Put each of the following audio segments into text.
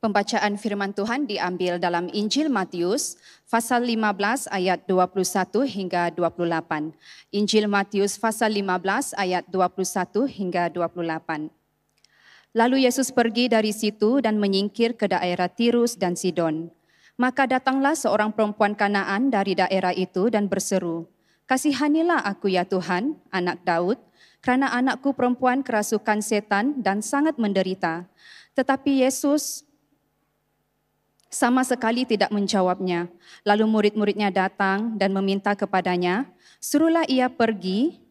Pembacaan firman Tuhan diambil dalam Injil Matius pasal 15 ayat 21 hingga 28. Injil Matius pasal 15 ayat 21 hingga 28. Lalu Yesus pergi dari situ dan menyingkir ke daerah Tirus dan Sidon. Maka datanglah seorang perempuan Kanaan dari daerah itu dan berseru, "Kasihanilah aku ya Tuhan, anak Daud, karena anakku perempuan kerasukan setan dan sangat menderita." Tetapi Yesus sama sekali tidak menjawabnya. Lalu murid-muridnya datang dan meminta kepadanya, "Suruhlah ia pergi,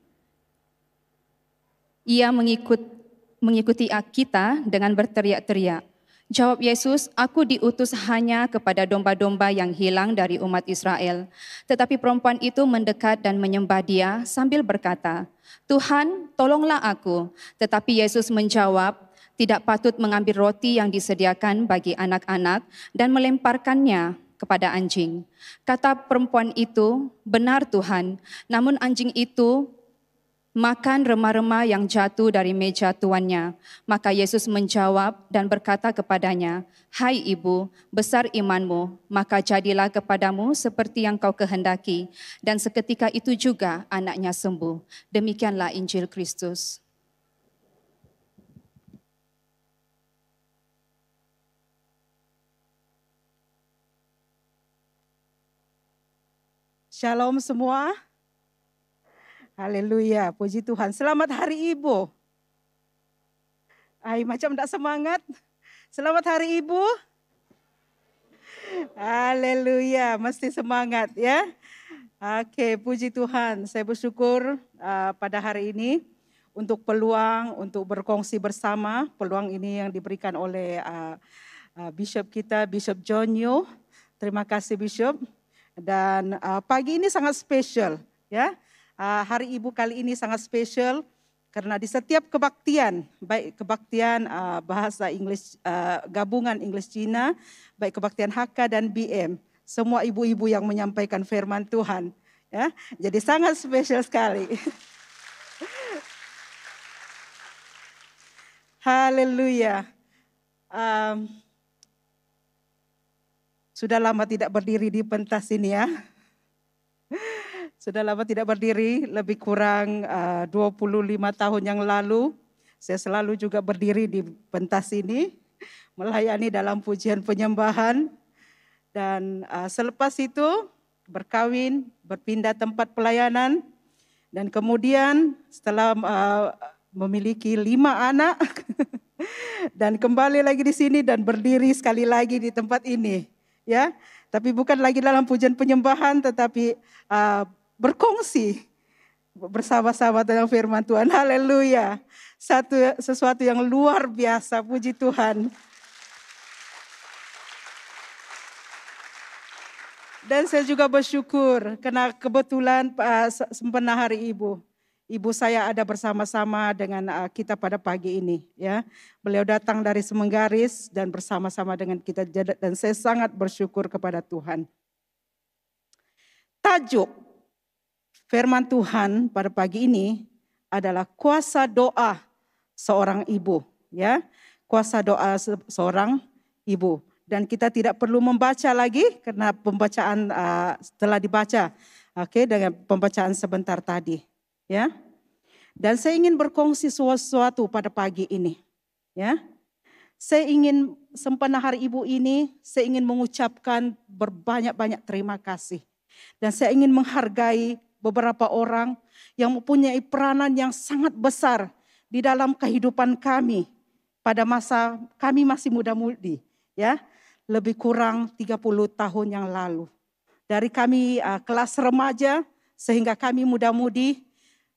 ia mengikuti kita dengan berteriak-teriak." Jawab Yesus, "Aku diutus hanya kepada domba-domba yang hilang dari umat Israel." Tetapi perempuan itu mendekat dan menyembah Dia sambil berkata, "Tuhan, tolonglah aku." Tetapi Yesus menjawab, "Tidak patut mengambil roti yang disediakan bagi anak-anak dan melemparkannya kepada anjing." Kata perempuan itu, "Benar Tuhan," namun anjing itu makan remah-remah yang jatuh dari meja tuannya. Maka Yesus menjawab dan berkata kepadanya, "Hai ibu, besar imanmu, maka jadilah kepadamu seperti yang kau kehendaki." Dan seketika itu juga anaknya sembuh. Demikianlah Injil Kristus. Shalom semua. Haleluya, puji Tuhan. Selamat Hari Ibu. Macam tak semangat. Selamat Hari Ibu. Haleluya, mesti semangat ya. Oke, puji Tuhan. Saya bersyukur pada hari ini untuk peluang untuk berkongsi bersama. Peluang ini yang diberikan oleh Bishop kita, Bishop John Yo. Terima kasih Bishop. Dan pagi ini sangat spesial ya. Hari Ibu kali ini sangat spesial karena di setiap kebaktian, baik kebaktian bahasa Inggris gabungan Inggris Cina, baik kebaktian HK dan BM, semua ibu-ibu yang menyampaikan firman Tuhan ya. Jadi sangat spesial sekali. Haleluya. Sudah lama tidak berdiri di pentas ini ya. Sudah lama tidak berdiri, lebih kurang 25 tahun yang lalu. Saya selalu juga berdiri di pentas ini, melayani dalam pujian penyembahan. Dan selepas itu berkawin, berpindah tempat pelayanan. Dan kemudian setelah memiliki 5 anak, dan kembali lagi di sini dan berdiri sekali lagi di tempat ini. Ya, tapi bukan lagi dalam pujian penyembahan, tetapi berkongsi bersama-sama tentang firman Tuhan. Haleluya. Sesuatu yang luar biasa, puji Tuhan. Dan saya juga bersyukur karena kebetulan sempena Hari Ibu. Ibu saya ada bersama-sama dengan kita pada pagi ini ya. Beliau datang dari Semenggaris dan bersama-sama dengan kita, dan saya sangat bersyukur kepada Tuhan. Tajuk firman Tuhan pada pagi ini adalah kuasa doa seorang ibu ya. Kuasa doa seorang ibu. Dan kita tidak perlu membaca lagi karena pembacaan telah dibaca. Oke, dengan pembacaan sebentar tadi ya. Dan saya ingin berkongsi sesuatu pada pagi ini ya. Saya ingin sempena Hari Ibu ini, saya ingin mengucapkan berbanyak-banyak terima kasih. Dan saya ingin menghargai beberapa orang yang mempunyai peranan yang sangat besar di dalam kehidupan kami pada masa kami masih muda-mudi ya, lebih kurang 30 tahun yang lalu. Dari kami kelas remaja sehingga kami muda-mudi,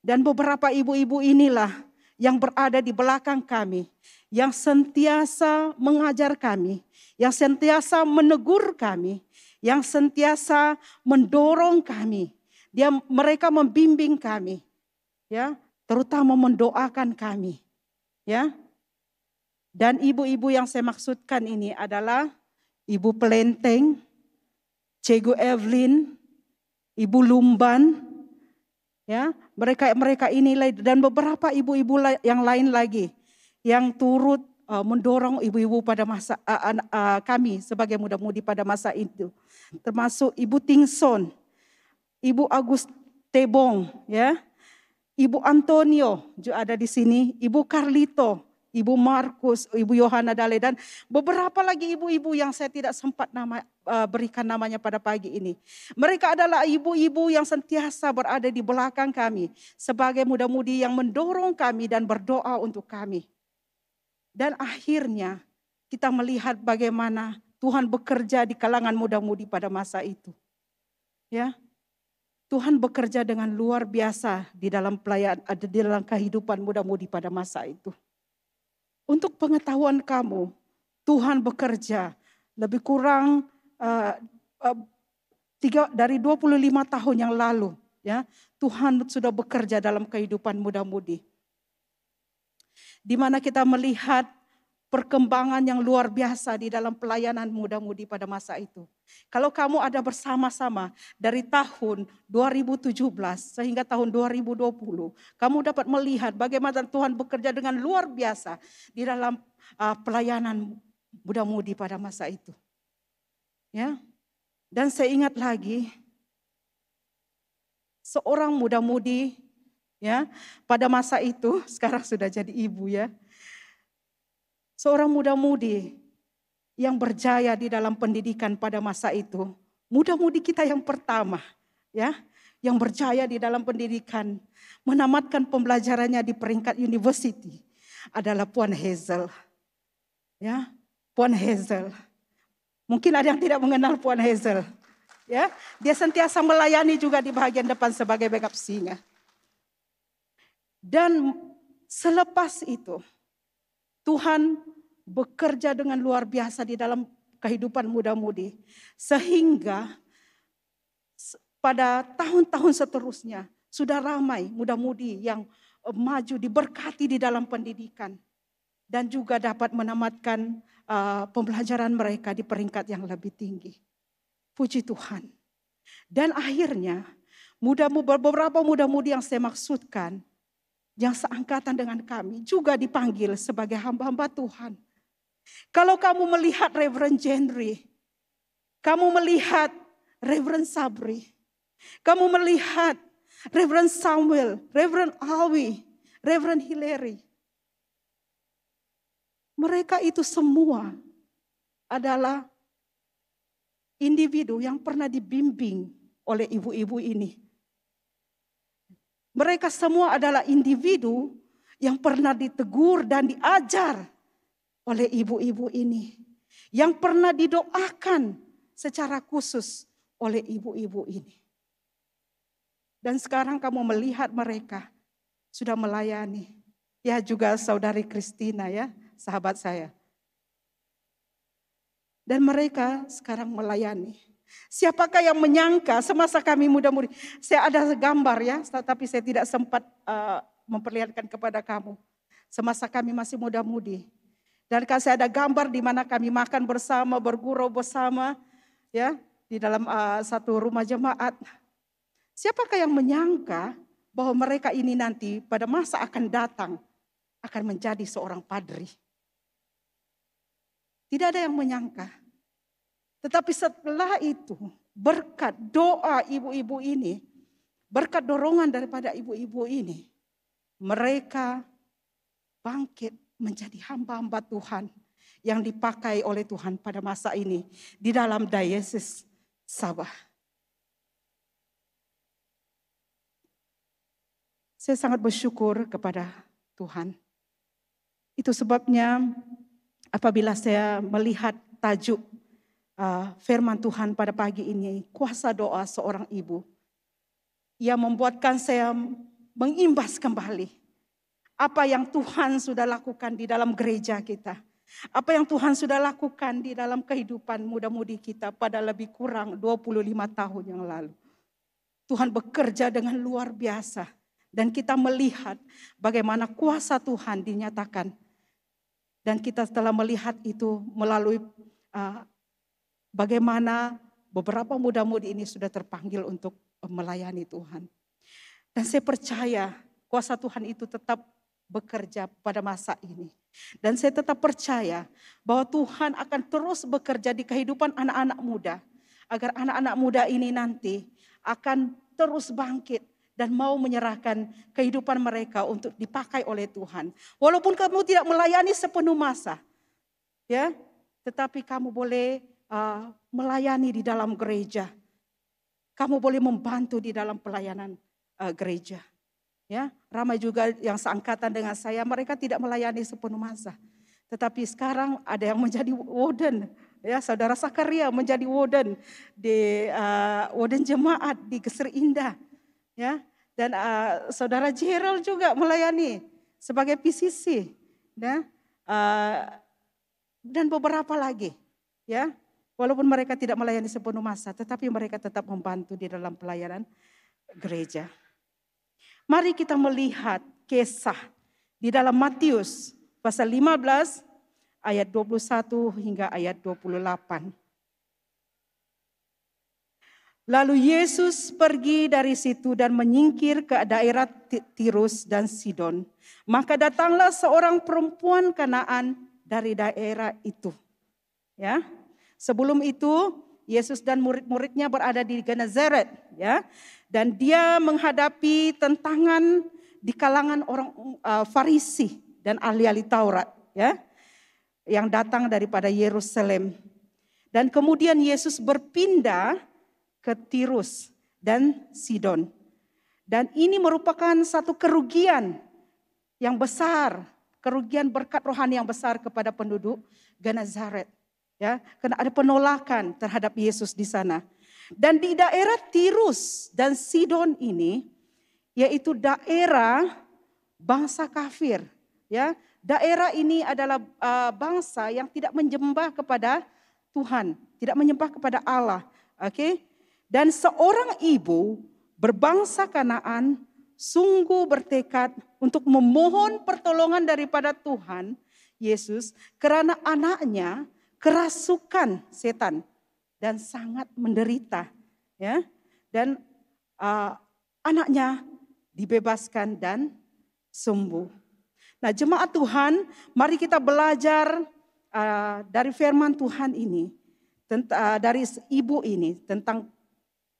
dan beberapa ibu-ibu inilah yang berada di belakang kami, yang sentiasa mengajar kami, yang sentiasa menegur kami, yang sentiasa mendorong kami. Mereka membimbing kami, ya, terutama mendoakan kami, ya. Dan ibu-ibu yang saya maksudkan ini adalah Ibu Pelenteng, Cegu Evelyn, Ibu Lumban, ya. Mereka inilah dan beberapa ibu-ibu yang lain lagi yang turut mendorong ibu-ibu pada masa kami sebagai muda-mudi pada masa itu, termasuk Ibu Tingson, Ibu Agus Tebong, ya, Ibu Antonio juga ada di sini, Ibu Carlito, Ibu Markus, Ibu Yohana Dale, dan beberapa lagi ibu-ibu yang saya tidak sempat berikan namanya pada pagi ini. Mereka adalah ibu-ibu yang sentiasa berada di belakang kami sebagai muda-mudi yang mendorong kami dan berdoa untuk kami. Dan akhirnya kita melihat bagaimana Tuhan bekerja di kalangan muda-mudi pada masa itu. Ya, Tuhan bekerja dengan luar biasa di dalam pelayanan, di dalam kehidupan muda-mudi pada masa itu. Untuk pengetahuan kamu, Tuhan bekerja lebih kurang dari 25 tahun yang lalu. Ya, Tuhan sudah bekerja dalam kehidupan muda-mudi. Di mana kita melihat perkembangan yang luar biasa di dalam pelayanan muda-mudi pada masa itu. Kalau kamu ada bersama-sama dari tahun 2017 sehingga tahun 2020, kamu dapat melihat bagaimana Tuhan bekerja dengan luar biasa di dalam pelayanan muda-mudi pada masa itu. Ya. Dan saya ingat lagi seorang muda-mudi, ya, pada masa itu, sekarang sudah jadi ibu, ya. Seorang muda-mudi yang berjaya di dalam pendidikan pada masa itu. Muda-mudi kita yang pertama, ya, yang berjaya di dalam pendidikan, menamatkan pembelajarannya di peringkat university adalah Puan Hazel. Ya, Puan Hazel. Mungkin ada yang tidak mengenal Puan Hazel. Ya, dia sentiasa melayani juga di bagian depan sebagai backup singer. Dan selepas itu, Tuhan bekerja dengan luar biasa di dalam kehidupan muda-mudi. Sehingga pada tahun-tahun seterusnya, sudah ramai muda-mudi yang maju diberkati di dalam pendidikan. Dan juga dapat menamatkan pembelajaran mereka di peringkat yang lebih tinggi. Puji Tuhan. Dan akhirnya beberapa muda-mudi yang saya maksudkan, yang seangkatan dengan kami juga dipanggil sebagai hamba-hamba Tuhan. Kalau kamu melihat Reverend Jenry, kamu melihat Reverend Sabri, kamu melihat Reverend Samuel, Reverend Alwi, Reverend Hillary, mereka itu semua adalah individu yang pernah dibimbing oleh ibu-ibu ini. Mereka semua adalah individu yang pernah ditegur dan diajar oleh ibu-ibu ini. Yang pernah didoakan secara khusus oleh ibu-ibu ini. Dan sekarang kamu melihat mereka sudah melayani. Ya, juga saudari Christina, ya, sahabat saya. Dan mereka sekarang melayani. Siapakah yang menyangka semasa kami muda-mudi. Saya ada gambar, ya, tapi saya tidak sempat memperlihatkan kepada kamu. Semasa kami masih muda-mudi. Dan saya ada gambar di mana kami makan bersama, bergurau bersama, ya, di dalam satu rumah jemaat. Siapakah yang menyangka bahwa mereka ini nanti pada masa akan datang akan menjadi seorang padri? Tidak ada yang menyangka. Tetapi setelah itu, berkat doa ibu-ibu ini, berkat dorongan daripada ibu-ibu ini, mereka bangkit menjadi hamba-hamba Tuhan yang dipakai oleh Tuhan pada masa ini di dalam Diocese Sabah. Saya sangat bersyukur kepada Tuhan. Itu sebabnya apabila saya melihat tajuk firman Tuhan pada pagi ini, kuasa doa seorang ibu, ia membuatkan saya mengimbas kembali apa yang Tuhan sudah lakukan di dalam gereja kita. Apa yang Tuhan sudah lakukan di dalam kehidupan muda-mudi kita pada lebih kurang 25 tahun yang lalu. Tuhan bekerja dengan luar biasa. Dan kita melihat bagaimana kuasa Tuhan dinyatakan. Dan kita telah melihat itu melalui bagaimana beberapa muda-mudi ini sudah terpanggil untuk melayani Tuhan. Dan saya percaya kuasa Tuhan itu tetap bekerja pada masa ini. Dan saya tetap percaya bahwa Tuhan akan terus bekerja di kehidupan anak-anak muda. Agar anak-anak muda ini nanti akan terus bangkit dan mau menyerahkan kehidupan mereka untuk dipakai oleh Tuhan. Walaupun kamu tidak melayani sepenuh masa, ya, tetapi kamu boleh melayani di dalam gereja. Kamu boleh membantu di dalam pelayanan gereja. Ya, ramai juga yang seangkatan dengan saya, mereka tidak melayani sepenuh masa. Tetapi sekarang ada yang menjadi warden. Ya, Saudara Sakaria menjadi warden di warden jemaat di Geser Indah. Ya, dan Saudara Gerald juga melayani sebagai PCC. Ya, dan beberapa lagi. Ya, walaupun mereka tidak melayani sepenuh masa, tetapi mereka tetap membantu di dalam pelayanan gereja. Mari kita melihat kisah di dalam Matius pasal 15 ayat 21 hingga ayat 28. Lalu Yesus pergi dari situ dan menyingkir ke daerah Tirus dan Sidon. Maka datanglah seorang perempuan Kanaan dari daerah itu. Ya. Sebelum itu Yesus dan murid-muridnya berada di Genezaret, ya. Dan dia menghadapi tentangan di kalangan orang Farisi dan ahli-ahli Taurat, ya, yang datang daripada Yerusalem. Dan kemudian Yesus berpindah ke Tirus dan Sidon. Dan ini merupakan satu kerugian yang besar, kerugian berkat rohani yang besar kepada penduduk Genezaret. Ya, karena ada penolakan terhadap Yesus di sana. Dan di daerah Tirus dan Sidon ini, yaitu daerah bangsa kafir. Ya, daerah ini adalah bangsa yang tidak menyembah kepada Tuhan, tidak menyembah kepada Allah. Oke? Dan seorang ibu berbangsa Kanaan sungguh bertekad untuk memohon pertolongan daripada Tuhan Yesus karena anaknya kerasukan setan dan sangat menderita, ya. Dan anaknya dibebaskan dan sembuh. Nah, jemaat Tuhan, mari kita belajar dari firman Tuhan ini, dari ibu ini tentang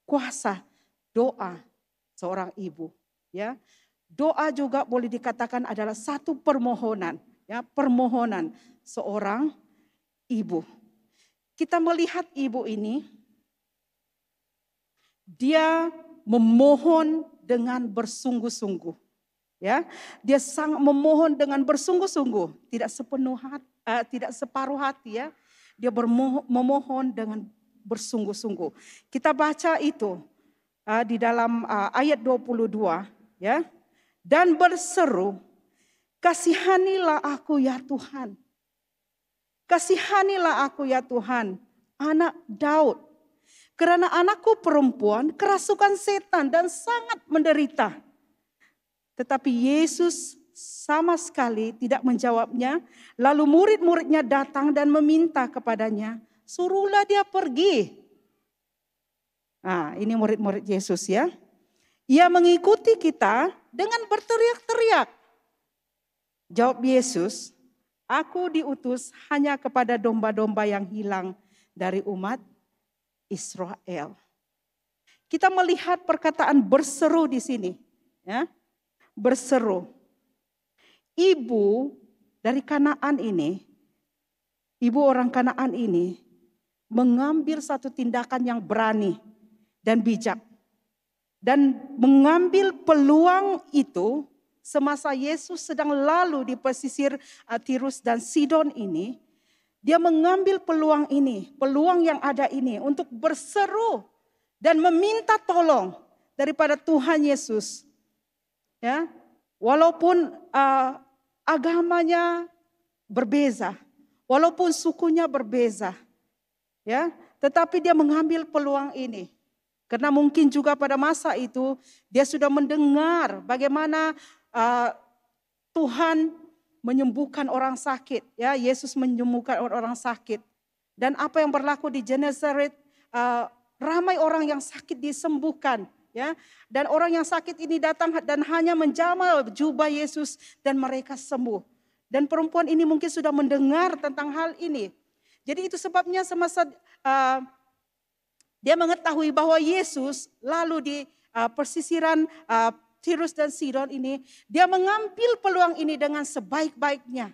kuasa doa seorang ibu, ya. Doa juga boleh dikatakan adalah satu permohonan, ya, permohonan seorang ibu. Kita melihat ibu ini, dia memohon dengan bersungguh-sungguh. Ya, dia sangat memohon dengan bersungguh-sungguh, tidak separuh hati, ya. Dia memohon dengan bersungguh-sungguh. Kita baca itu di dalam ayat 22, ya. Dan berseru, "Kasihanilah aku ya Tuhan. Kasihanilah aku ya Tuhan, anak Daud. Karena anakku perempuan kerasukan setan dan sangat menderita." Tetapi Yesus sama sekali tidak menjawabnya. Lalu murid-muridnya datang dan meminta kepadanya, "Suruhlah dia pergi." Nah, ini murid-murid Yesus, ya. Ia mengikuti kita dengan berteriak-teriak. Jawab Yesus, "Aku diutus hanya kepada domba-domba yang hilang dari umat Israel." Kita melihat perkataan berseru di sini, ya. Berseru. Ibu dari Kanaan ini, ibu orang Kanaan ini mengambil satu tindakan yang berani dan bijak. Dan mengambil peluang itu semasa Yesus sedang lalu di pesisir Tirus dan Sidon ini, dia mengambil peluang ini, peluang yang ada ini untuk berseru dan meminta tolong daripada Tuhan Yesus. Ya, walaupun agamanya berbeza, walaupun sukunya berbeza, ya, tetapi dia mengambil peluang ini. Karena mungkin juga pada masa itu dia sudah mendengar bagaimana Tuhan menyembuhkan orang sakit, ya, Yesus menyembuhkan orang sakit. Dan apa yang berlaku di Genezaret, ramai orang yang sakit disembuhkan, Ya, dan orang yang sakit ini datang dan hanya menjamah jubah Yesus dan mereka sembuh. Dan perempuan ini mungkin sudah mendengar tentang hal ini. Jadi itu sebabnya semasa dia mengetahui bahwa Yesus lalu di persisiran Tirus dan Sidon ini, dia mengambil peluang ini dengan sebaik-baiknya.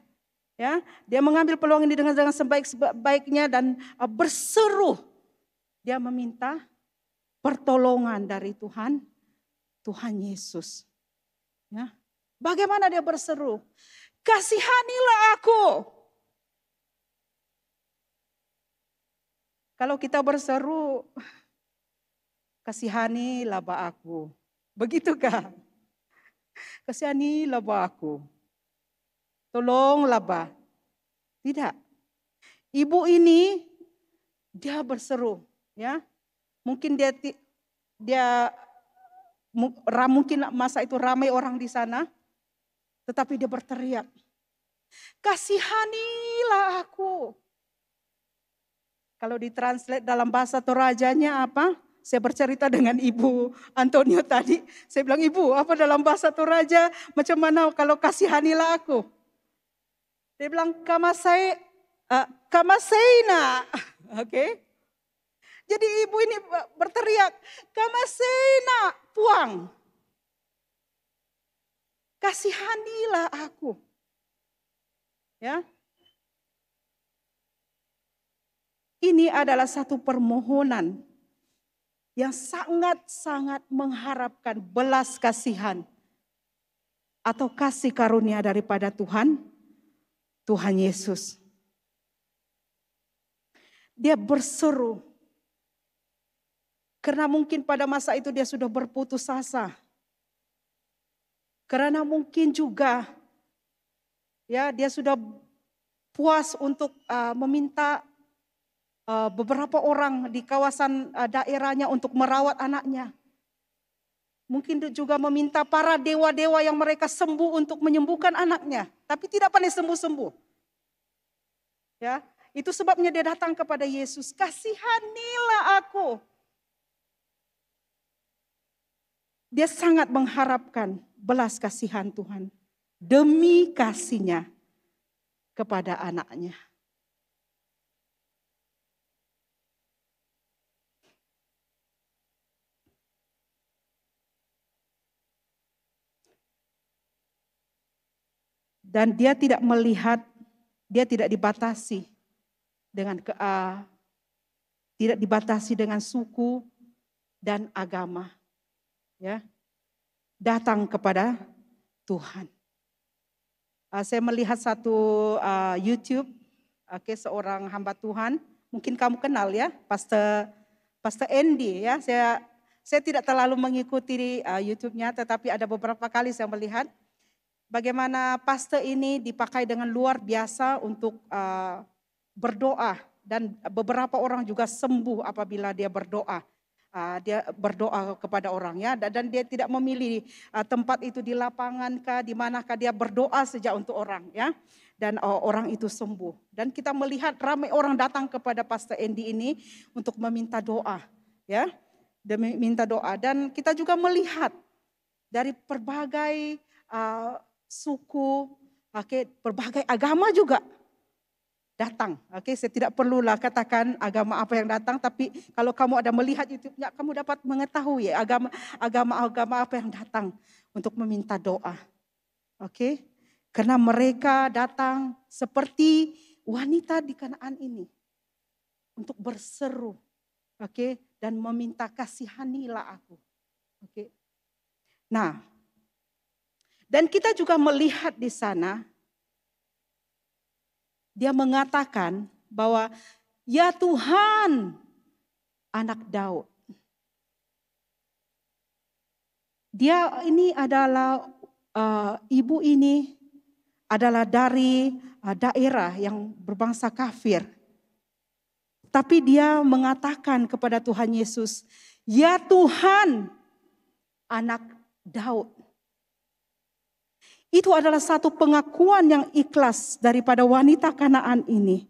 Ya, dia mengambil peluang ini dengan sebaik-baiknya dan berseru. Dia meminta pertolongan dari Tuhan Yesus. Ya. Bagaimana dia berseru? Kasihanilah aku. Kalau kita berseru, kasihanilah aku. Begitukah? Kasihanilah aku. Tolonglah ba. Tidak. Ibu ini dia berseru, ya. Mungkin mungkin masa itu ramai orang di sana, tetapi dia berteriak, kasihanilah aku. Kalau ditranslate dalam bahasa Torajanya apa? Saya bercerita dengan Ibu Antonio tadi. Saya bilang, Ibu, apa dalam bahasa Toraja? Macam mana kalau kasihanilah aku? Dia bilang, kamaseina. Oke. Jadi ibu ini berteriak, kamaseina, puang. Kasihanilah aku. Ya. Ini adalah satu permohonan yang sangat-sangat mengharapkan belas kasihan atau kasih karunia daripada Tuhan Yesus. Dia berseru karena mungkin pada masa itu dia sudah berputus asa. Karena mungkin juga ya dia sudah puas untuk meminta beberapa orang di kawasan daerahnya untuk merawat anaknya. Mungkin juga meminta para dewa-dewa yang mereka sembuh untuk menyembuhkan anaknya. Tapi tidak pandai sembuh-sembuh. Ya, itu sebabnya dia datang kepada Yesus. Kasihanilah aku. Dia sangat mengharapkan belas kasihan Tuhan. Demi kasihnya kepada anaknya. Dan dia tidak melihat, dia tidak dibatasi dengan suku dan agama. Ya, datang kepada Tuhan. Saya melihat satu YouTube, seorang hamba Tuhan, mungkin kamu kenal ya, Pastor Andy ya. Saya tidak terlalu mengikuti YouTube-nya, tetapi ada beberapa kali saya melihat bagaimana pastor ini dipakai dengan luar biasa untuk berdoa. Dan beberapa orang juga sembuh apabila dia berdoa. Dia berdoa kepada orang ya. Dan dia tidak memilih tempat itu di lapangan kah, di manakah, dia berdoa saja untuk orang ya. Dan orang itu sembuh. Dan kita melihat ramai orang datang kepada Pastor Andy ini untuk meminta doa ya. Demi minta doa. Dan kita juga melihat dari berbagai suku, berbagai agama juga datang. Saya tidak perlulah katakan agama apa yang datang, tapi kalau kamu ada melihat YouTube-nya, kamu dapat mengetahui agama apa yang datang untuk meminta doa. Karena mereka datang seperti wanita di Kanaan ini untuk berseru, dan meminta kasihanilah aku. Nah, dan kita juga melihat di sana, dia mengatakan bahwa ya Tuhan, anak Daud. Dia ini adalah, ibu ini adalah dari daerah yang berbangsa kafir. Tapi dia mengatakan kepada Tuhan Yesus, ya Tuhan, anak Daud. Itu adalah satu pengakuan yang ikhlas daripada wanita Kanaan ini.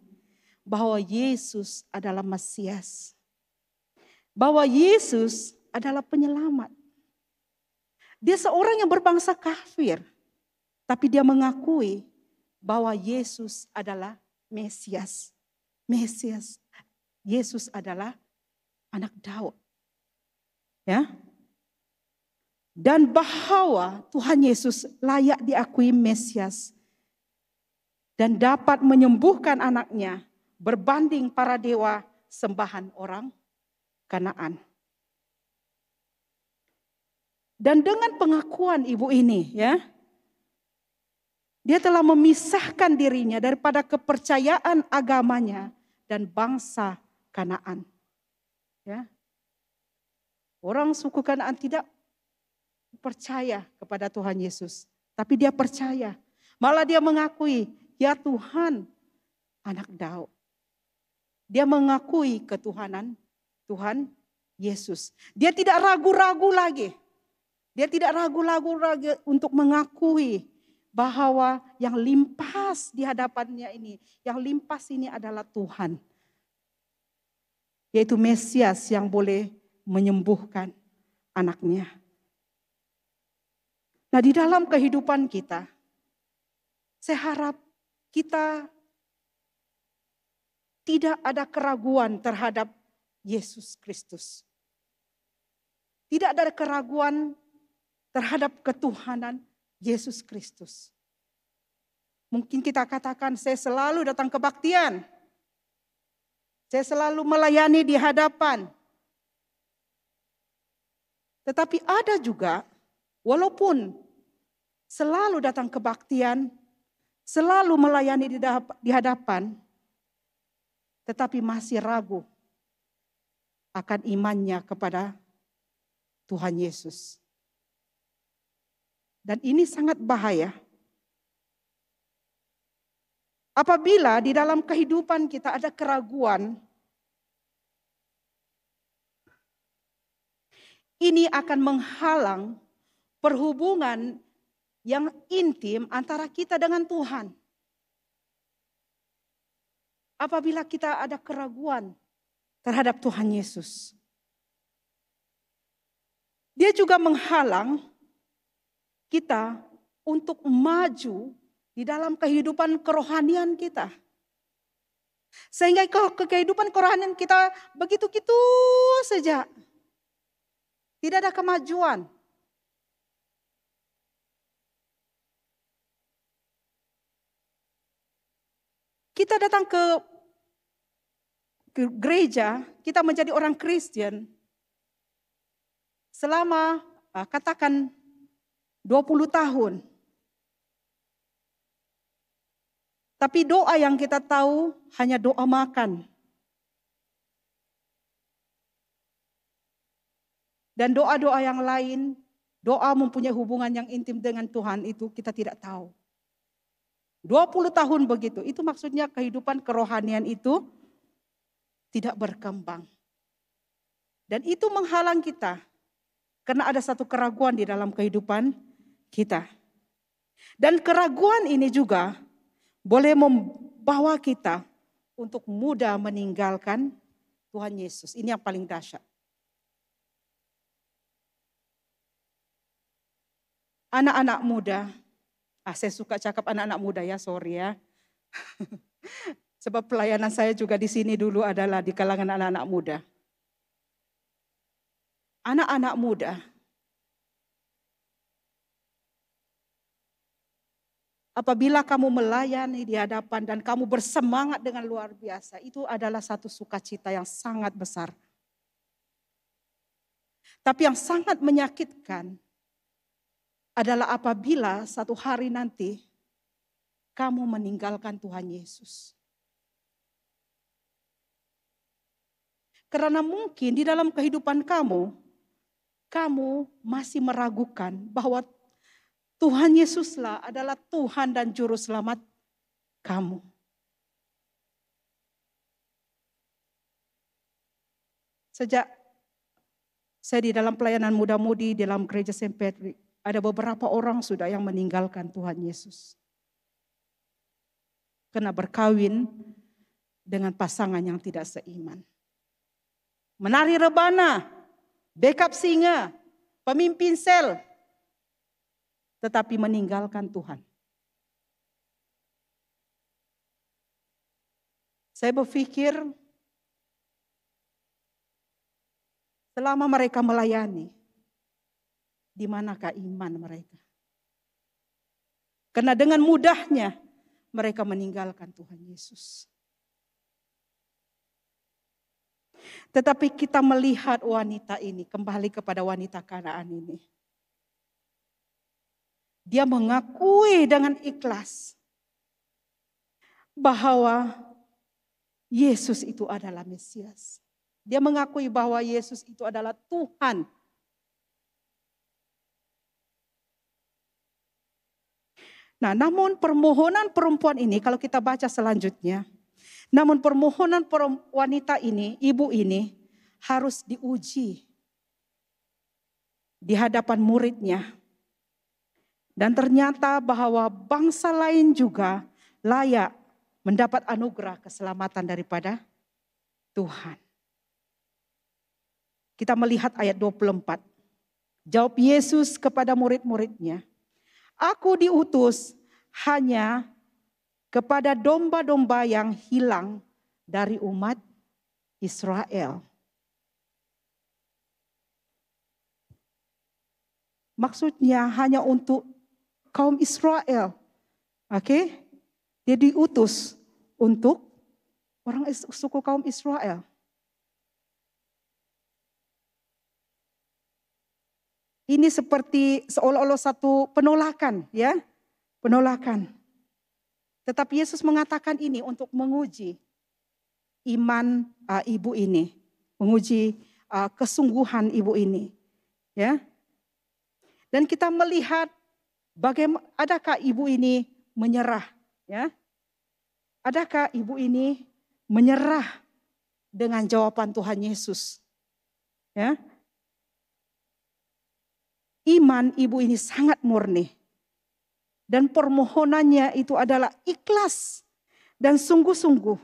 Bahwa Yesus adalah Mesias. Bahwa Yesus adalah penyelamat. Dia seorang yang berbangsa kafir. Tapi dia mengakui bahwa Yesus adalah Mesias. Mesias. Yesus adalah anak Daud. Ya. Dan bahwa Tuhan Yesus layak diakui Mesias. Dan dapat menyembuhkan anaknya berbanding para dewa sembahan orang Kanaan. Dan dengan pengakuan ibu ini, ya, dia telah memisahkan dirinya daripada kepercayaan agamanya dan bangsa Kanaan. Ya. Orang suku Kanaan tidak percaya kepada Tuhan Yesus, tapi dia percaya. Malah dia mengakui, ya Tuhan, anak Daud. Dia mengakui ketuhanan Tuhan Yesus. Dia tidak ragu-ragu lagi. Dia tidak ragu-ragu lagi untuk mengakui bahwa yang limpas di hadapannya ini, yang limpas ini adalah Tuhan. Yaitu Mesias yang boleh menyembuhkan anaknya. Nah, di dalam kehidupan kita, saya harap kita tidak ada keraguan terhadap Yesus Kristus. Tidak ada keraguan terhadap ketuhanan Yesus Kristus. Mungkin kita katakan, saya selalu datang kebaktian. Saya selalu melayani di hadapan. Tetapi ada juga, walaupun selalu datang kebaktian, selalu melayani di hadapan, tetapi masih ragu akan imannya kepada Tuhan Yesus. Dan ini sangat bahaya. Apabila di dalam kehidupan kita ada keraguan, ini akan menghalang perhubungan yang intim antara kita dengan Tuhan. Apabila kita ada keraguan terhadap Tuhan Yesus, dia juga menghalang kita untuk maju di dalam kehidupan kerohanian kita. Sehingga kehidupan kerohanian kita begitu-gitu saja. Tidak ada kemajuan. Kita datang ke gereja, kita menjadi orang Kristen selama katakan 20 tahun. Tapi doa yang kita tahu hanya doa makan. Dan doa-doa yang lain, doa mempunyai hubungan yang intim dengan Tuhan itu kita tidak tahu. 20 tahun begitu, itu maksudnya kehidupan kerohanian itu tidak berkembang. Dan itu menghalang kita, karena ada satu keraguan di dalam kehidupan kita. Dan keraguan ini juga boleh membawa kita untuk mudah meninggalkan Tuhan Yesus. Ini yang paling dahsyat. Anak-anak muda, saya suka cakap anak-anak muda ya, sorry ya. Sebab pelayanan saya juga di sini dulu adalah di kalangan anak-anak muda. Anak-anak muda, apabila kamu melayani di hadapan dan kamu bersemangat dengan luar biasa, itu adalah satu sukacita yang sangat besar. Tapi yang sangat menyakitkan adalah apabila satu hari nanti kamu meninggalkan Tuhan Yesus. Karena mungkin di dalam kehidupan kamu masih meragukan bahwa Tuhan Yesuslah adalah Tuhan dan Juru Selamat kamu. Sejak saya di dalam pelayanan muda-mudi di dalam gereja St. Patrick, ada beberapa orang sudah yang meninggalkan Tuhan Yesus. Karena berkawin dengan pasangan yang tidak seiman. Menari rebana, backup singer, pemimpin sel, tetapi meninggalkan Tuhan. Saya berpikir selama mereka melayani, di manakah iman mereka? Karena dengan mudahnya mereka meninggalkan Tuhan Yesus. Tetapi kita melihat wanita ini, kembali kepada wanita Kanaan ini. Dia mengakui dengan ikhlas bahwa Yesus itu adalah Mesias. Dia mengakui bahwa Yesus itu adalah Tuhan. Nah, namun permohonan perempuan ini, kalau kita baca selanjutnya, namun permohonan wanita ini, ibu ini, harus diuji di hadapan muridnya. Dan ternyata bahwa bangsa lain juga layak mendapat anugerah keselamatan daripada Tuhan. Kita melihat ayat 24. Jawab Yesus kepada murid-muridnya, "Aku diutus hanya kepada domba-domba yang hilang dari umat Israel." Maksudnya hanya untuk kaum Israel. Oke? Dia diutus untuk orang suku kaum Israel. Ini seperti seolah-olah satu penolakan, ya. Penolakan. Tetapi Yesus mengatakan ini untuk menguji iman ibu ini, menguji kesungguhan ibu ini, ya. Dan kita melihat bagaimana, adakah ibu ini menyerah, ya? Adakah ibu ini menyerah dengan jawaban Tuhan Yesus, ya? Iman ibu ini sangat murni. Dan permohonannya itu adalah ikhlas dan sungguh-sungguh.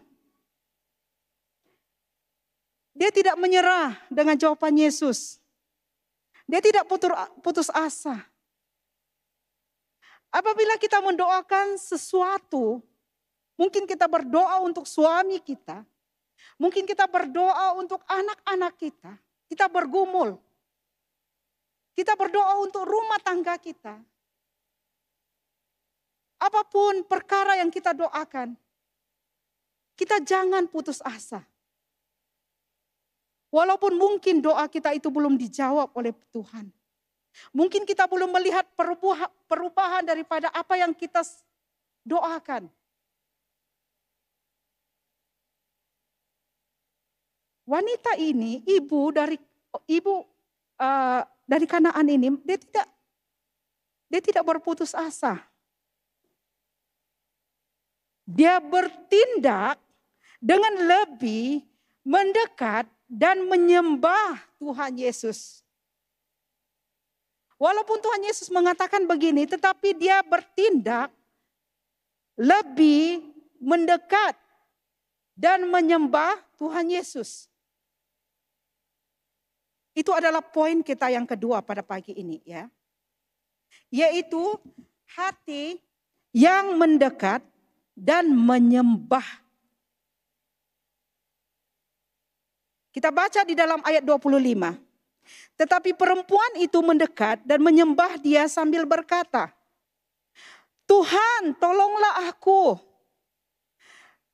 Dia tidak menyerah dengan jawaban Yesus. Dia tidak putus asa. Apabila kita mendoakan sesuatu, mungkin kita berdoa untuk suami kita, mungkin kita berdoa untuk anak-anak kita, kita bergumul. Kita berdoa untuk rumah tangga kita. Apapun perkara yang kita doakan, kita jangan putus asa. Walaupun mungkin doa kita itu belum dijawab oleh Tuhan. Mungkin kita belum melihat perubahan daripada apa yang kita doakan. Wanita ini, ibu dari Kanaan ini, dia tidak berputus asa. Dia bertindak dengan lebih mendekat dan menyembah Tuhan Yesus. Walaupun Tuhan Yesus mengatakan begini, tetapi dia bertindak lebih mendekat dan menyembah Tuhan Yesus. Itu adalah poin kita yang kedua pada pagi ini, ya. Yaitu hati yang mendekat dan menyembah. Kita baca di dalam ayat 25. Tetapi perempuan itu mendekat dan menyembah dia sambil berkata, "Tuhan, tolonglah aku."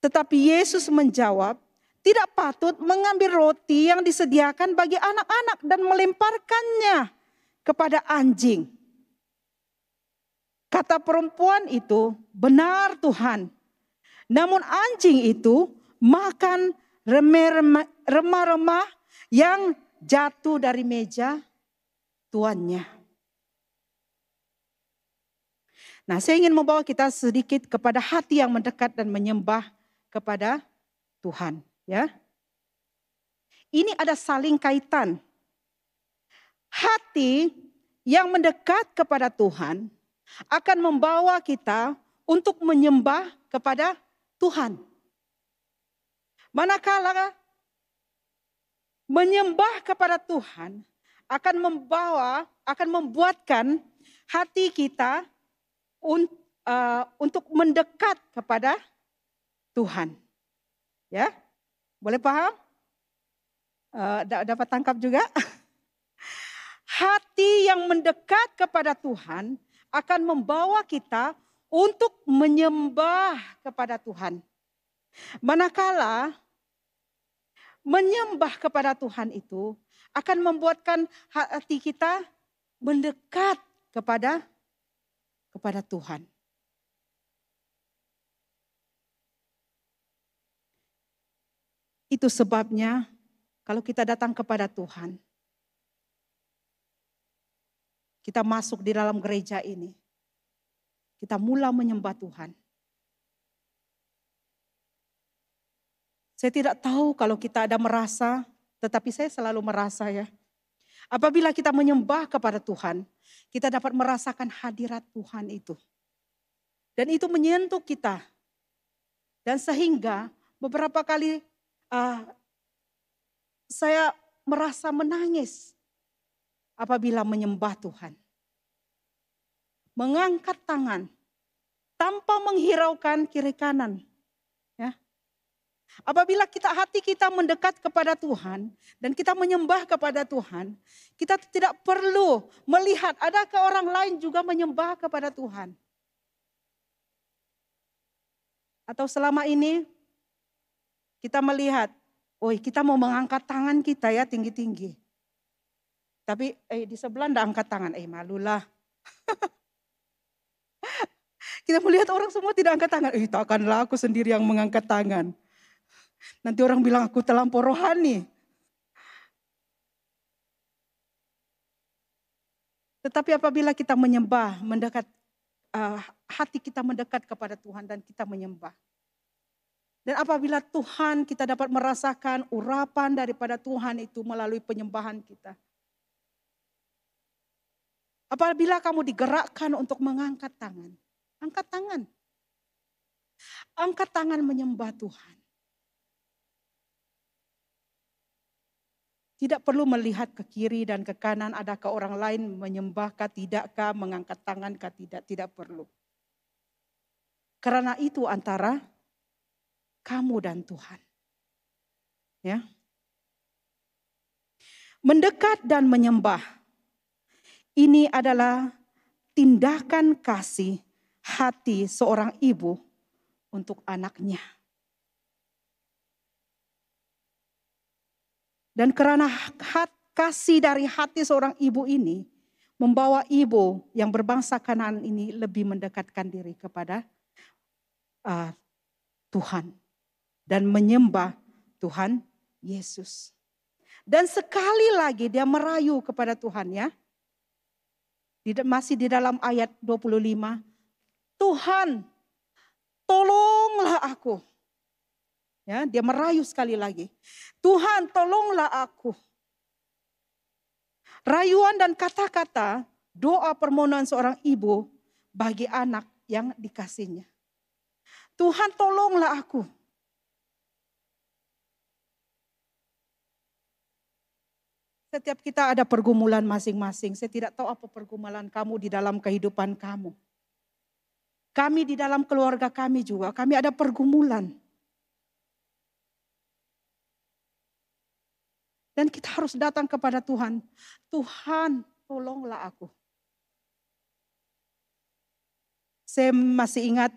Tetapi Yesus menjawab, "Tidak patut mengambil roti yang disediakan bagi anak-anak dan melemparkannya kepada anjing." Kata perempuan itu, "Benar Tuhan. Namun anjing itu makan remah-remah yang jatuh dari meja tuannya." Nah, saya ingin membawa kita sedikit kepada hati yang mendekat dan menyembah kepada Tuhan, ya. Ini ada saling kaitan. Hati yang mendekat kepada Tuhan akan membawa kita untuk menyembah kepada Tuhan. Manakala menyembah kepada Tuhan akan membuatkan hati kita untuk mendekat kepada Tuhan. Ya, boleh paham? Dapat tangkap juga? Hati yang mendekat kepada Tuhan akan membawa kita untuk menyembah kepada Tuhan. Manakala menyembah kepada Tuhan itu akan membuatkan hati kita mendekat kepada Tuhan. Itu sebabnya kalau kita datang kepada Tuhan, kita masuk di dalam gereja ini, kita mulai menyembah Tuhan. Saya tidak tahu kalau kita ada merasa, tetapi saya selalu merasa ya. Apabila kita menyembah kepada Tuhan, kita dapat merasakan hadirat Tuhan itu. Dan itu menyentuh kita. Dan sehingga beberapa kali saya merasa menangis apabila menyembah Tuhan. Mengangkat tangan tanpa menghiraukan kiri kanan. Ya. Apabila hati kita mendekat kepada Tuhan dan kita menyembah kepada Tuhan, kita tidak perlu melihat adakah orang lain juga menyembah kepada Tuhan. Atau selama ini kita melihat, kita mau mengangkat tangan kita ya tinggi-tinggi. Tapi di sebelah enggak angkat tangan, malulah. Kita melihat orang semua tidak angkat tangan, takkanlah aku sendiri yang mengangkat tangan. Nanti orang bilang aku terlampau rohani. Tetapi apabila kita menyembah, mendekat, hati kita mendekat kepada Tuhan dan kita menyembah. Dan apabila Tuhan kita dapat merasakan urapan daripada Tuhan itu melalui penyembahan kita. Apabila kamu digerakkan untuk mengangkat tangan, angkat tangan. Angkat tangan menyembah Tuhan. Tidak perlu melihat ke kiri dan ke kanan, adakah orang lain menyembahkah, tidakkah, mengangkat tangankah, tidak perlu. Karena itu antara kamu dan Tuhan. Ya. Mendekat dan menyembah. Ini adalah tindakan kasih hati seorang ibu untuk anaknya. Dan karena kasih dari hati seorang ibu ini membawa ibu yang berbangsa Kanaan ini lebih mendekatkan diri kepada Tuhan. Dan menyembah Tuhan Yesus. Dan sekali lagi dia merayu kepada Tuhan ya. Masih di dalam ayat 25. Tuhan, tolonglah aku. Ya, dia merayu sekali lagi. Tuhan, tolonglah aku. Rayuan dan kata-kata doa permohonan seorang ibu bagi anak yang dikasihnya. Tuhan, tolonglah aku. Setiap kita ada pergumulan masing-masing. Saya tidak tahu apa pergumulan kamu di dalam kehidupan kamu. Kami di dalam keluarga kami juga, kami ada pergumulan. Dan kita harus datang kepada Tuhan. Tuhan, tolonglah aku. Saya masih ingat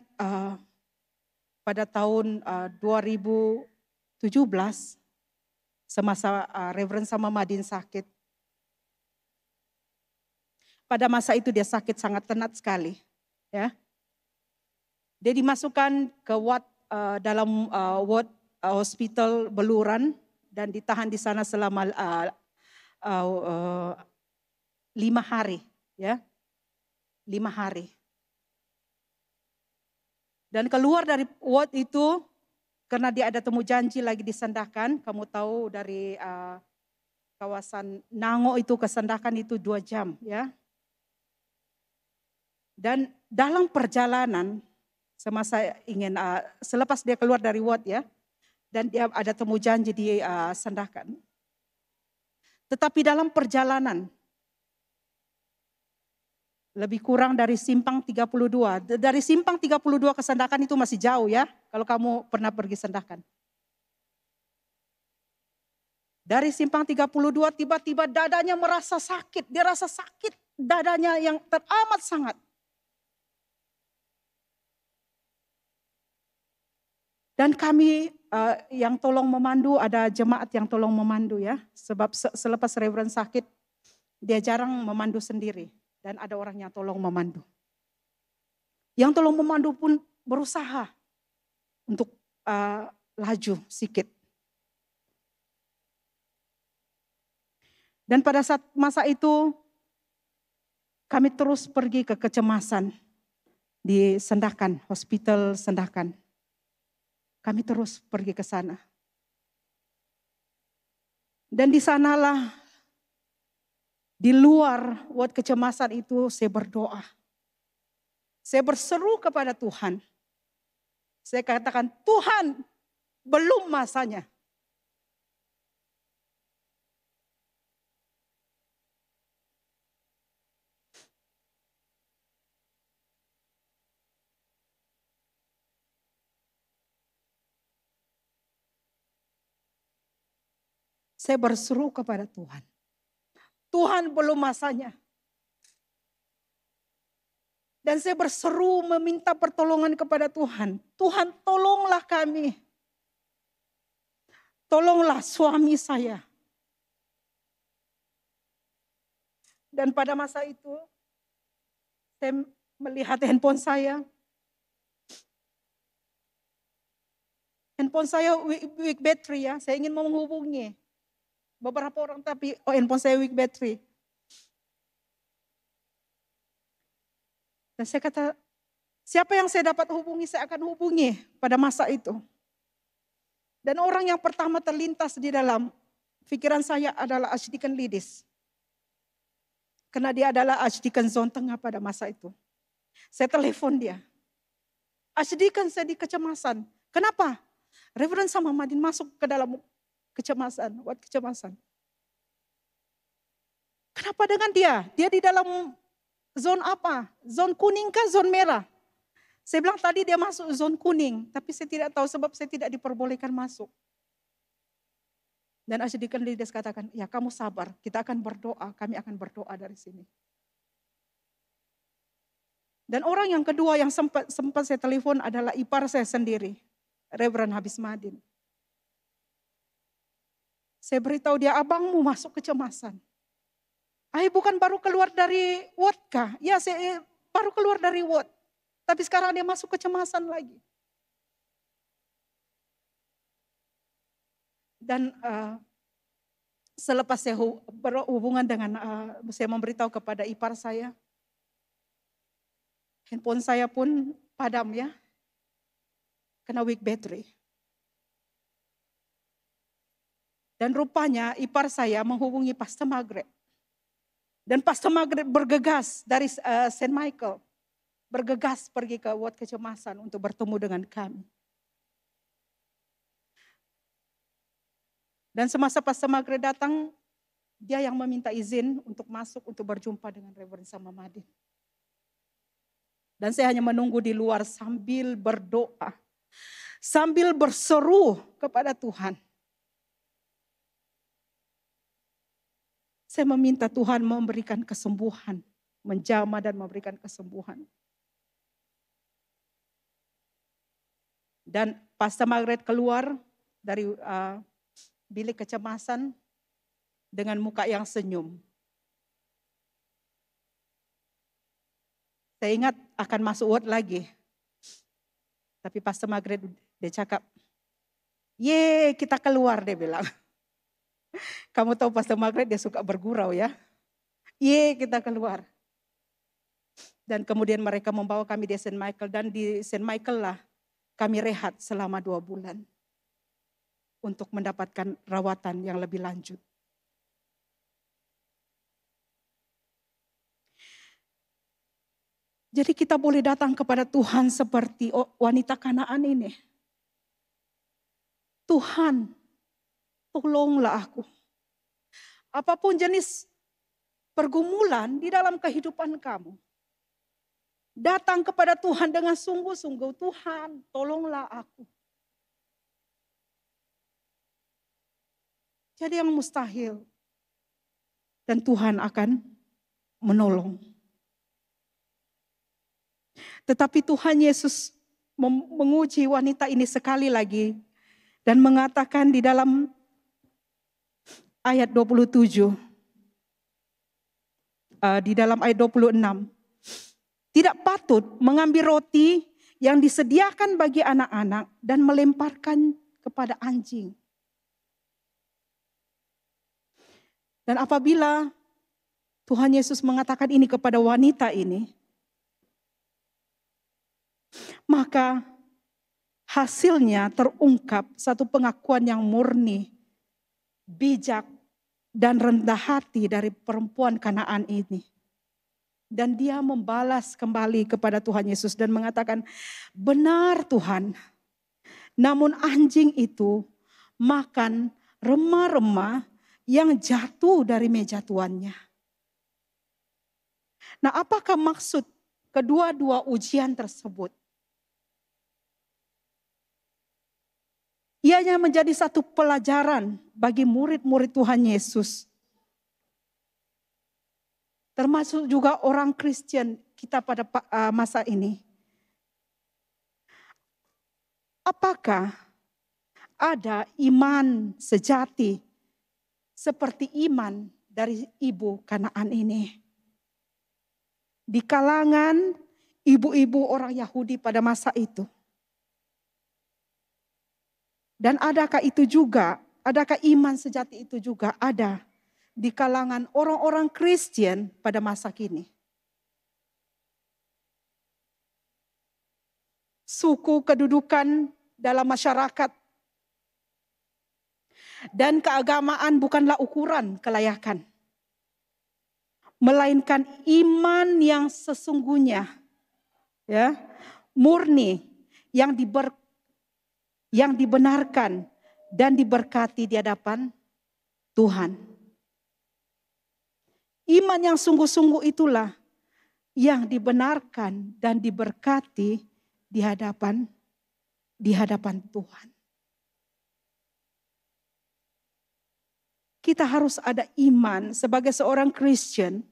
pada tahun 2017, semasa Reverend Sama Madin sakit. Pada masa itu dia sakit sangat tenat sekali. Ya. Dia dimasukkan ke dalam ward hospital Beluran dan ditahan di sana selama 5 hari. Ya. 5 hari. Dan keluar dari ward itu, karena dia ada temu janji lagi di Sandakan, kamu tahu dari kawasan Nango itu ke Sandakan itu 2 jam ya. Dan dalam perjalanan, selepas dia keluar dari ward ya, dan dia ada temu janji di Sandakan. Tetapi dalam perjalanan, Lebih kurang dari simpang 32. Dari simpang 32 ke Sandakan itu masih jauh ya. Kalau kamu pernah pergi Sandakan. Dari simpang 32 tiba-tiba dadanya merasa sakit. Dia rasa sakit dadanya yang teramat sangat. Dan kami yang tolong memandu, ada jemaat yang tolong memandu ya. Sebab selepas Reverend sakit, dia jarang memandu sendiri. Dan ada orang yang tolong memandu. Yang tolong memandu pun berusaha untuk laju sedikit. Dan pada saat masa itu, kami terus pergi ke kecemasan di Sandakan, Hospital Sandakan. Kami terus pergi ke sana. Dan di sanalah, di luar wad kecemasan itu saya berdoa. Saya berseru kepada Tuhan. Saya katakan, Tuhan belum masanya. Saya berseru kepada Tuhan. Tuhan belum masanya. Dan saya berseru meminta pertolongan kepada Tuhan. Tuhan tolonglah kami. Tolonglah suami saya. Dan pada masa itu saya melihat handphone saya. Handphone saya weak battery ya. Saya ingin menghubungi beberapa orang tapi handphone saya weak battery. Dan saya kata, siapa yang saya dapat hubungi, saya akan hubungi pada masa itu. Dan orang yang pertama terlintas di dalam pikiran saya adalah Archdeacon Lidis. Karena dia adalah Archdeacon zone tengah pada masa itu. Saya telepon dia. Archdeacon, saya di kecemasan. Kenapa? Reverend sama Madin masuk ke dalam kecemasan, buat kecemasan. Kenapa dengan dia? Dia di dalam zone apa? Zone kuning kah, zone merah? Saya bilang tadi dia masuk zone kuning, tapi saya tidak tahu sebab saya tidak diperbolehkan masuk. Dan Archdeacon Lidis katakan, ya kamu sabar, kita akan berdoa, kami akan berdoa dari sini. Dan orang yang kedua yang sempat saya telepon adalah ipar saya sendiri, Reverend Habis Madin. Saya beritahu dia, abangmu masuk kecemasan. Bukan baru keluar dari ward kah? Ya, saya baru keluar dari ward. Tapi sekarang dia masuk kecemasan lagi. Dan selepas saya berhubungan dengan, saya memberitahu kepada ipar saya. Handphone saya pun padam ya. Kena weak battery. Dan rupanya ipar saya menghubungi Pastor Margaret. Dan Pastor Margaret bergegas dari St. Michael. Bergegas pergi ke ward kecemasan untuk bertemu dengan kami. Dan semasa Pastor Margaret datang, dia yang meminta izin untuk masuk untuk berjumpa dengan Reverend Sama Madin. Dan saya hanya menunggu di luar sambil berdoa. Sambil berseru kepada Tuhan. Saya meminta Tuhan memberikan kesembuhan, menjamah dan memberikan kesembuhan. Dan Pastor Margaret keluar dari bilik kecemasan dengan muka yang senyum. Saya ingat akan masuk ward lagi. Tapi Pastor Margaret dia cakap, "Ye, kita keluar," dia bilang. Kamu tahu Pastor Margaret dia suka bergurau ya. "Ye, kita keluar." Dan kemudian mereka membawa kami di St. Michael. Dan di St. Michael lah kami rehat selama 2 bulan. Untuk mendapatkan rawatan yang lebih lanjut. Jadi kita boleh datang kepada Tuhan seperti wanita Kanaan ini. Tuhan, tolonglah aku. Apapun jenis pergumulan di dalam kehidupan kamu. Datang kepada Tuhan dengan sungguh-sungguh, Tuhan tolonglah aku. Jadi yang mustahil. Dan Tuhan akan menolong. Tetapi Tuhan Yesus menguji wanita ini sekali lagi. Dan mengatakan di dalam ayat 27. Di dalam ayat 26. Tidak patut mengambil roti yang disediakan bagi anak-anak dan melemparkan kepada anjing. Dan apabila Tuhan Yesus mengatakan ini kepada wanita ini, maka hasilnya terungkap satu pengakuan yang murni, bijak, dan rendah hati dari perempuan Kanaan ini. Dan dia membalas kembali kepada Tuhan Yesus dan mengatakan, benar Tuhan, namun anjing itu makan remah-remah yang jatuh dari meja tuannya. Nah, apakah maksud kedua-dua ujian tersebut? Ianya menjadi satu pelajaran bagi murid-murid Tuhan Yesus. Termasuk juga orang Kristen kita pada masa ini. Apakah ada iman sejati seperti iman dari ibu Kanaan ini? Di kalangan ibu-ibu orang Yahudi pada masa itu. Dan adakah itu juga, adakah iman sejati itu juga ada di kalangan orang-orang Kristen pada masa kini? Suku, kedudukan dalam masyarakat dan keagamaan bukanlah ukuran kelayakan, melainkan iman yang sesungguhnya, ya, murni, yang dibenarkan dan diberkati di hadapan Tuhan. Iman yang sungguh-sungguh itulah yang dibenarkan dan diberkati di hadapan Tuhan. Kita harus ada iman sebagai seorang Kristen.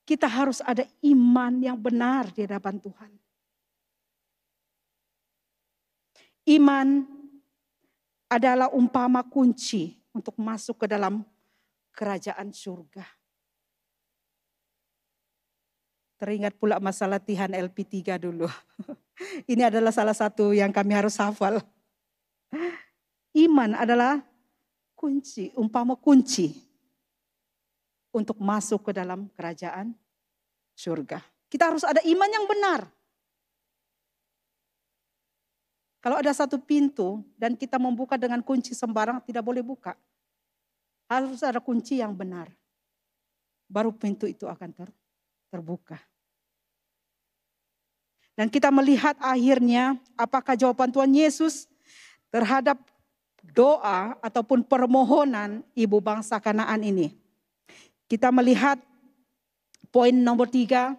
Kita harus ada iman yang benar di hadapan Tuhan. Iman adalah umpama kunci untuk masuk ke dalam kerajaan surga. Teringat pula masa latihan LP3 dulu. Ini adalah salah satu yang kami harus hafal. Iman adalah kunci, umpama kunci untuk masuk ke dalam kerajaan surga. Kita harus ada iman yang benar. Kalau ada satu pintu dan kita membuka dengan kunci sembarang, tidak boleh buka. Harus ada kunci yang benar. Baru pintu itu akan terbuka. Dan kita melihat akhirnya apakah jawaban Tuhan Yesus terhadap doa ataupun permohonan ibu bangsa Kanaan ini. Kita melihat poin nomor 3,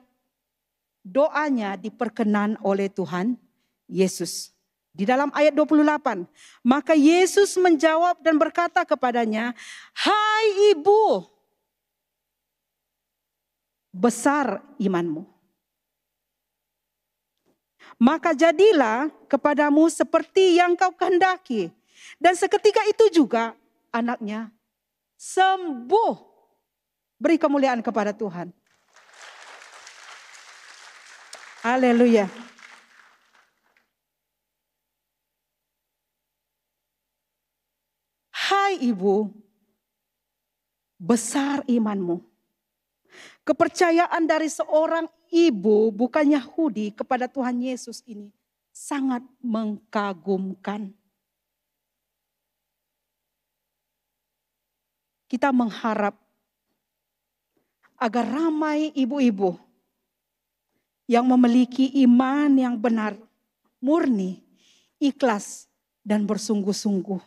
doanya diperkenan oleh Tuhan Yesus. Di dalam ayat 28, maka Yesus menjawab dan berkata kepadanya, "Hai ibu, besar imanmu. Maka jadilah kepadamu seperti yang kau kehendaki." Dan seketika itu juga anaknya sembuh. Beri kemuliaan kepada Tuhan. Haleluya. Hai ibu, besar imanmu. Kepercayaan dari seorang ibu bukan Yahudi kepada Tuhan Yesus ini sangat mengagumkan. Kita mengharap agar ramai ibu-ibu yang memiliki iman yang benar, murni, ikhlas, dan bersungguh-sungguh.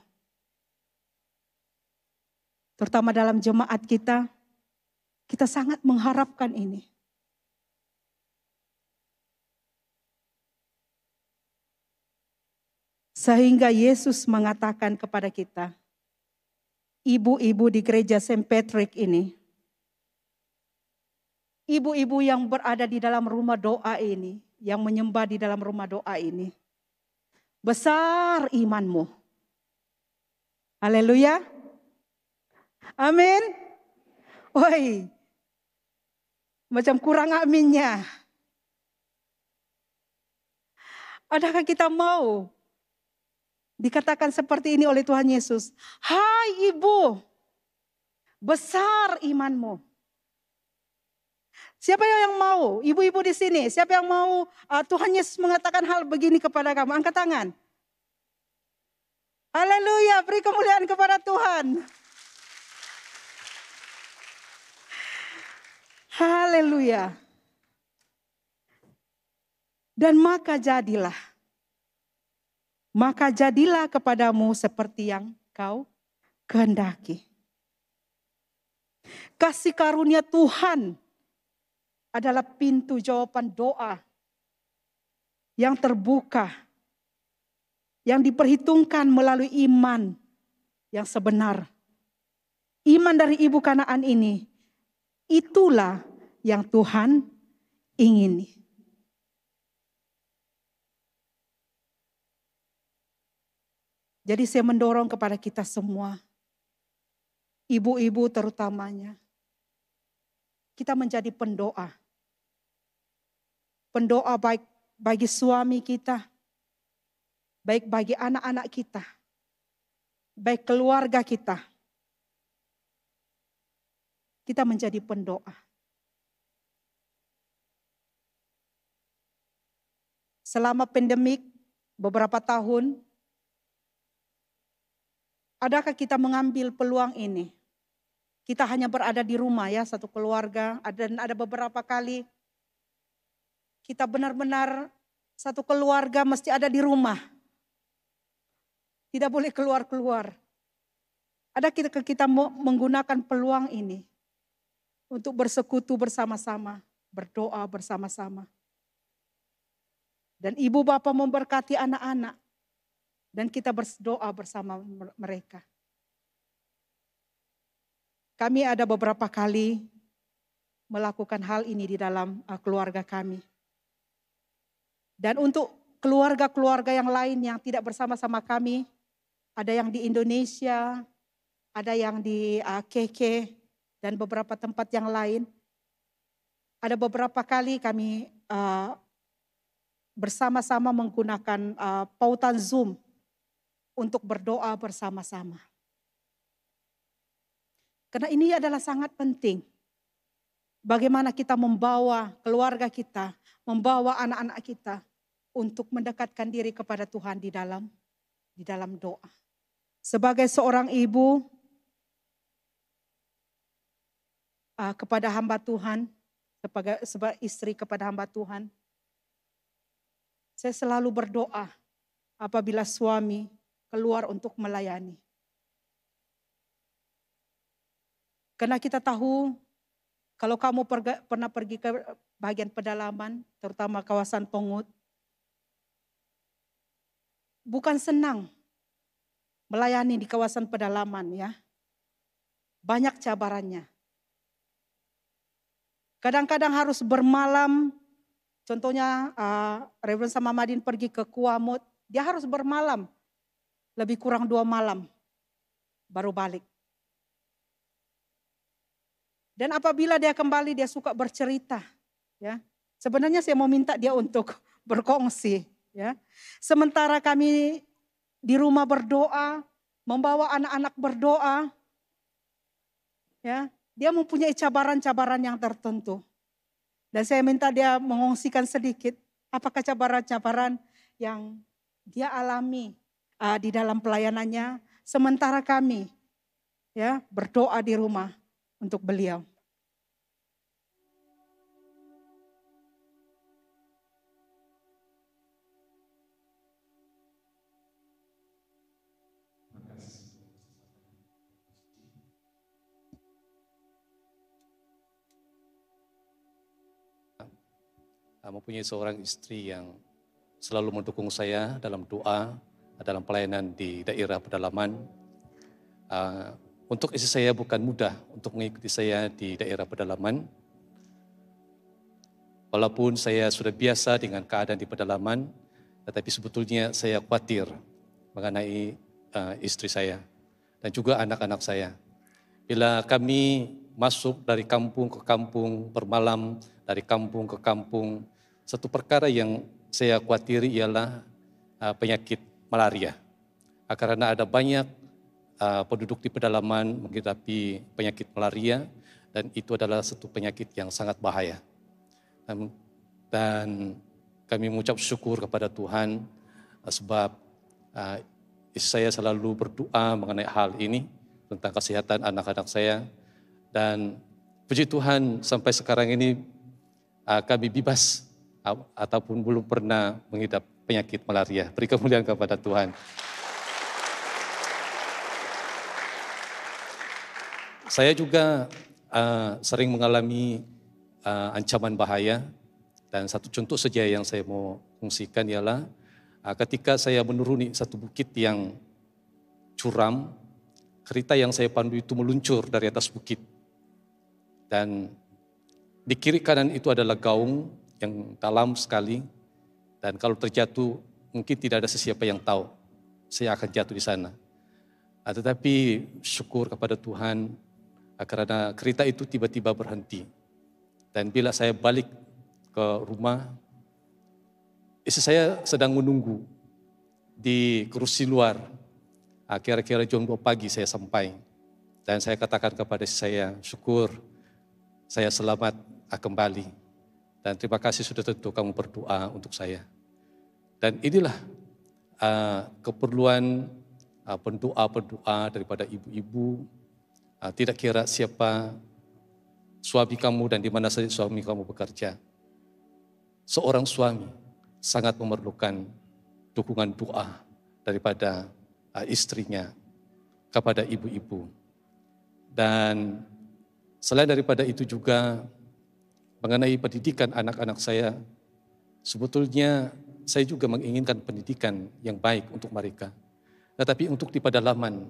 Terutama dalam jemaat kita sangat mengharapkan ini. Sehingga Yesus mengatakan kepada kita, ibu-ibu di gereja St. Patrick ini, ibu-ibu yang berada di dalam rumah doa ini, yang menyembah di dalam rumah doa ini, besar imanmu. Haleluya. Amin. Woi, macam kurang aminnya. Adakah kita mau dikatakan seperti ini oleh Tuhan Yesus? Hai ibu, besar imanmu. Siapa yang mau? Ibu-ibu di sini, siapa yang mau Tuhan Yesus mengatakan hal begini kepada kamu? Angkat tangan. Haleluya, beri kemuliaan kepada Tuhan. Haleluya. Dan maka jadilah kepadamu seperti yang kau kehendaki. Kasih karunia Tuhan adalah pintu jawaban doa yang terbuka, yang diperhitungkan melalui iman yang sebenar. Iman dari ibu Kanaan ini, itulah yang Tuhan ingini. Jadi saya mendorong kepada kita semua, ibu-ibu terutamanya, kita menjadi pendoa. Pendoa baik bagi suami kita, baik bagi anak-anak kita, baik keluarga kita. Kita menjadi pendoa. Selama pandemik beberapa tahun, adakah kita mengambil peluang ini? Kita hanya berada di rumah ya, satu keluarga. Dan ada beberapa kali kita benar-benar satu keluarga mesti ada di rumah. Tidak boleh keluar-keluar. Ada kita menggunakan peluang ini untuk bersekutu bersama-sama, berdoa bersama-sama. Dan ibu bapak memberkati anak-anak. Dan kita berdoa bersama mereka. Kami ada beberapa kali melakukan hal ini di dalam keluarga kami. Dan untuk keluarga-keluarga yang lain yang tidak bersama-sama kami, ada yang di Indonesia, ada yang di KK, dan beberapa tempat yang lain. Ada beberapa kali kami bersama-sama menggunakan pautan Zoom untuk berdoa bersama-sama. Karena ini adalah sangat penting. Bagaimana kita membawa keluarga kita, membawa anak-anak kita untuk mendekatkan diri kepada Tuhan di dalam doa. Sebagai seorang ibu kepada hamba Tuhan, sebagai istri kepada hamba Tuhan, saya selalu berdoa apabila suami keluar untuk melayani. Karena kita tahu kalau kamu pernah pergi ke bagian pedalaman, terutama kawasan Pongut, bukan senang melayani di kawasan pedalaman ya. Banyak cabarannya. Kadang-kadang harus bermalam, contohnya Reverend sama Madin pergi ke Kuamut, dia harus bermalam. Lebih kurang 2 malam baru balik. Dan apabila dia kembali dia suka bercerita. Ya. Sebenarnya saya mau minta dia untuk berkongsi. Ya. Sementara kami di rumah berdoa, membawa anak-anak berdoa. Ya. Dia mempunyai cabaran-cabaran yang tertentu. Dan saya minta dia mengongsikan sedikit. Apakah cabaran-cabaran yang dia alami di dalam pelayanannya, sementara kami ya berdoa di rumah untuk beliau. Mempunyai seorang istri yang selalu mendukung saya dalam doa dalam pelayanan di daerah pedalaman. Untuk istri saya bukan mudah untuk mengikuti saya di daerah pedalaman. Walaupun saya sudah biasa dengan keadaan di pedalaman, tetapi sebetulnya saya khawatir mengenai istri saya dan juga anak-anak saya. Bila kami masuk dari kampung ke kampung, bermalam dari kampung ke kampung, satu perkara yang saya khawatiri ialah penyakit malaria. Karena ada banyak penduduk di pedalaman menghidapi penyakit malaria, dan itu adalah satu penyakit yang sangat bahaya. Dan kami mengucap syukur kepada Tuhan sebab istri saya selalu berdoa mengenai hal ini tentang kesehatan anak-anak saya. Dan puji Tuhan sampai sekarang ini kami bebas ataupun belum pernah mengidap penyakit malaria. Beri kemuliaan kepada Tuhan. Saya juga sering mengalami ancaman bahaya, dan satu contoh saja yang saya mau fungsikan ialah ketika saya menuruni satu bukit yang curam, kereta yang saya pandu itu meluncur dari atas bukit. Dan di kiri kanan itu adalah gaung yang dalam sekali, dan kalau terjatuh mungkin tidak ada sesiapa yang tahu saya akan jatuh di sana. Tetapi syukur kepada Tuhan karena kereta itu tiba-tiba berhenti. Dan bila saya balik ke rumah, istri saya sedang menunggu di kursi luar. Kira-kira jam 2 pagi saya sampai. Dan saya katakan kepada istri saya, syukur saya selamat kembali. Dan terima kasih sudah tentu kamu berdoa untuk saya. Dan inilah keperluan pendoa-pendoa daripada ibu-ibu. Tidak kira siapa suami kamu dan di mana saja suami kamu bekerja. Seorang suami sangat memerlukan dukungan doa daripada istrinya kepada ibu-ibu. Dan selain daripada itu juga mengenai pendidikan anak-anak saya, sebetulnya saya juga menginginkan pendidikan yang baik untuk mereka. Tetapi untuk di pedalaman,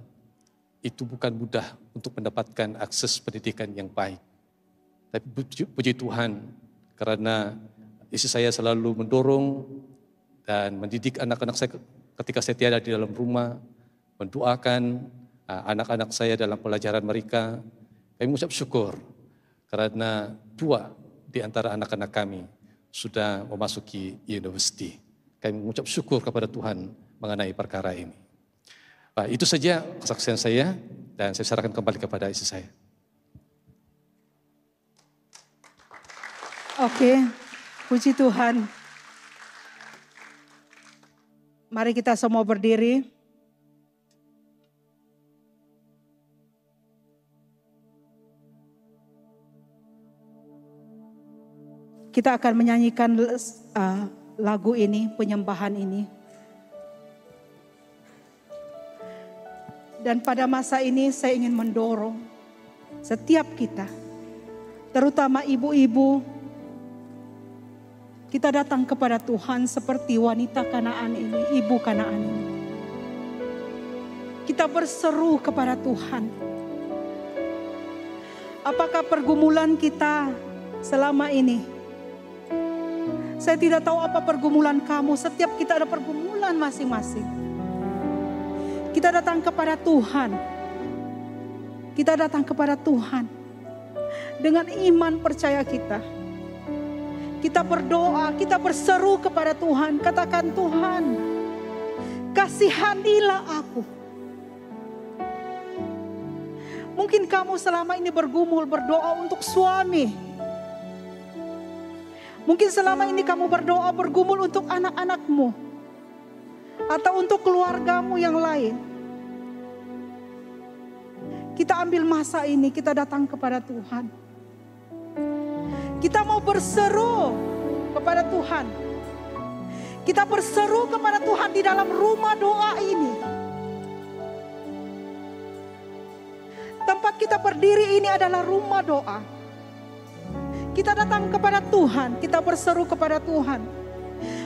itu bukan mudah untuk mendapatkan akses pendidikan yang baik. Tapi puji Tuhan, karena istri saya selalu mendorong dan mendidik anak-anak saya ketika saya tiada di dalam rumah, mendoakan anak-anak saya dalam pelajaran mereka. Kami mengucap syukur karena 2 di antara anak-anak kami sudah memasuki universiti. Kami mengucap syukur kepada Tuhan mengenai perkara ini. Itu saja kesaksian saya, dan saya serahkan kembali kepada istri saya. Oke, puji Tuhan. Mari kita semua berdiri. Kita akan menyanyikan lagu ini, penyembahan ini. Dan pada masa ini saya ingin mendorong setiap kita, terutama ibu-ibu, kita datang kepada Tuhan seperti wanita Kanaan ini, ibu Kanaan ini. Kita berseru kepada Tuhan. Apakah pergumulan kita selama ini? Saya tidak tahu apa pergumulan kamu. Setiap kita ada pergumulan masing-masing. Kita datang kepada Tuhan. Kita datang kepada Tuhan. Dengan iman percaya kita. Kita berdoa, kita berseru kepada Tuhan. Katakan, Tuhan, kasihanilah aku. Mungkin kamu selama ini bergumul berdoa untuk suami. Mungkin selama ini kamu berdoa bergumul untuk anak-anakmu. Atau untuk keluargamu yang lain. Kita ambil masa ini, kita datang kepada Tuhan. Kita mau berseru kepada Tuhan. Kita berseru kepada Tuhan di dalam rumah doa ini. Tempat kita berdiri ini adalah rumah doa. Kita datang kepada Tuhan, kita berseru kepada Tuhan.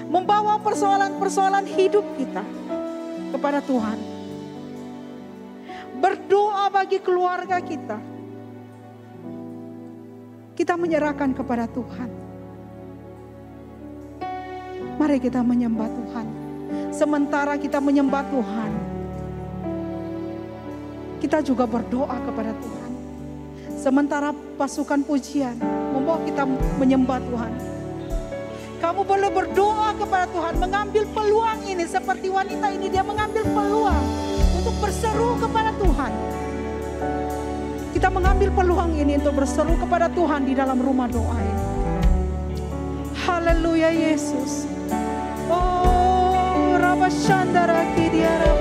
Membawa persoalan-persoalan hidup kita. kepada Tuhan. Berdoa bagi keluarga kita. Kita menyerahkan kepada Tuhan. Mari kita menyembah Tuhan. Sementara kita menyembah Tuhan, kita juga berdoa kepada Tuhan. Sementara pasukan pujian membawa kita menyembah Tuhan, kamu boleh berdoa kepada Tuhan, mengambil peluang ini seperti wanita ini, dia mengambil peluang untuk berseru kepada Tuhan. Kita mengambil peluang ini untuk berseru kepada Tuhan di dalam rumah doa ini. Haleluya Yesus. Oh, Rabashandara Kidiara.